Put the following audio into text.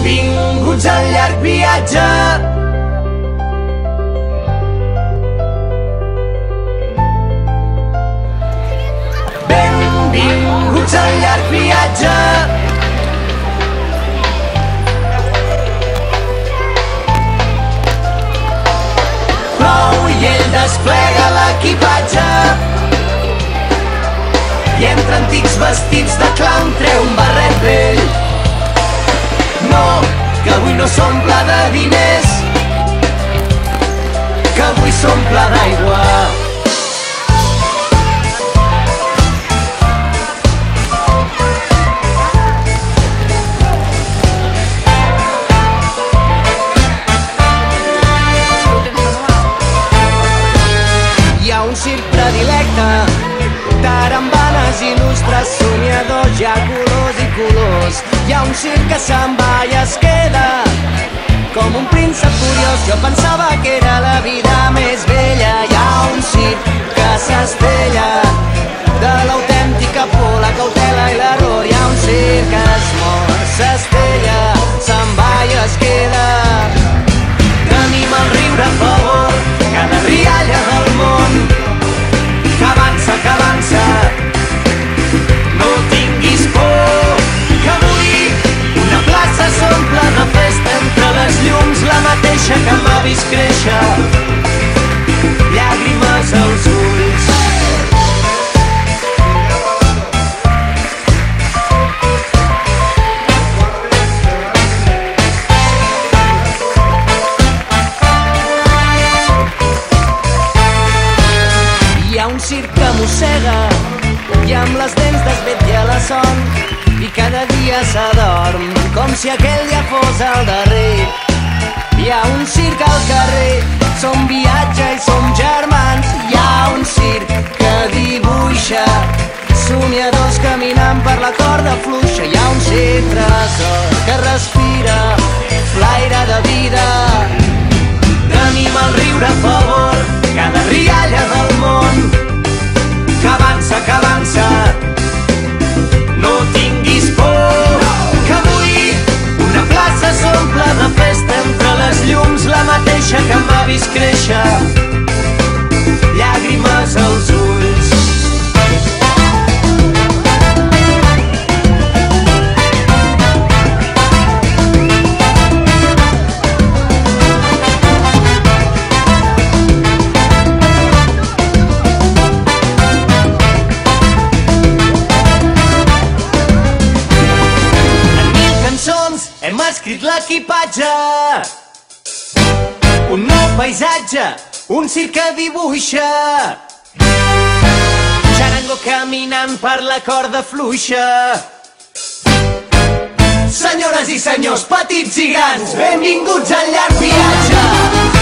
Benvinguts al llarg viatge. Benvinguts al llarg viatge. Plou i ell desplega l'equipatge i entre antics vestits de clown treu un barret vell. No, que avui no s'omple de diners, que avui s'omple d'aigua. Hi ha un circ predilecte, tarambanes il·lustres, somiadors, hi ha colors i colors. Hi ha un circ que se'n va i es queda com un príncep curiós. Jo pensava que era la vida més bella. Hi ha un circ que s'estella de l'autèntica por, la cautela i l'error. Hi ha un circ que es mor, s'estella, se'n va i es queda. Tenim el riure a favor, cada rialla del món que avança, que avança. No tinguis por, que avui una plaça s'omple de festa entre les llums, la mateixa que m'ha vist créixer, llàgrimes als ulls. Hi ha un circ que mossega i amb les dents desvetlla la son i cada dia s'adorm com si aquell dia fos el darrer. Hi ha un circ al carrer, som viatge i som germans. Hi ha un circ que dibuixa somiadors caminant per la corda fluixa. Hi ha un circ tresor que respira l'aire de vida. Tenim el riure a favor, cada rialla del món que avança, que avança. No tinguis por, que avui una plaça s'omple de festa entre les llums, la mateixa que m'ha vist créixer, llàgrimes als ulls. Hem escrit l'equipatge, un nou paisatge, un circ que dibuixa, xarango caminant per la corda fluixa. Senyores i senyors, petits i grans, benvinguts al llarg viatge.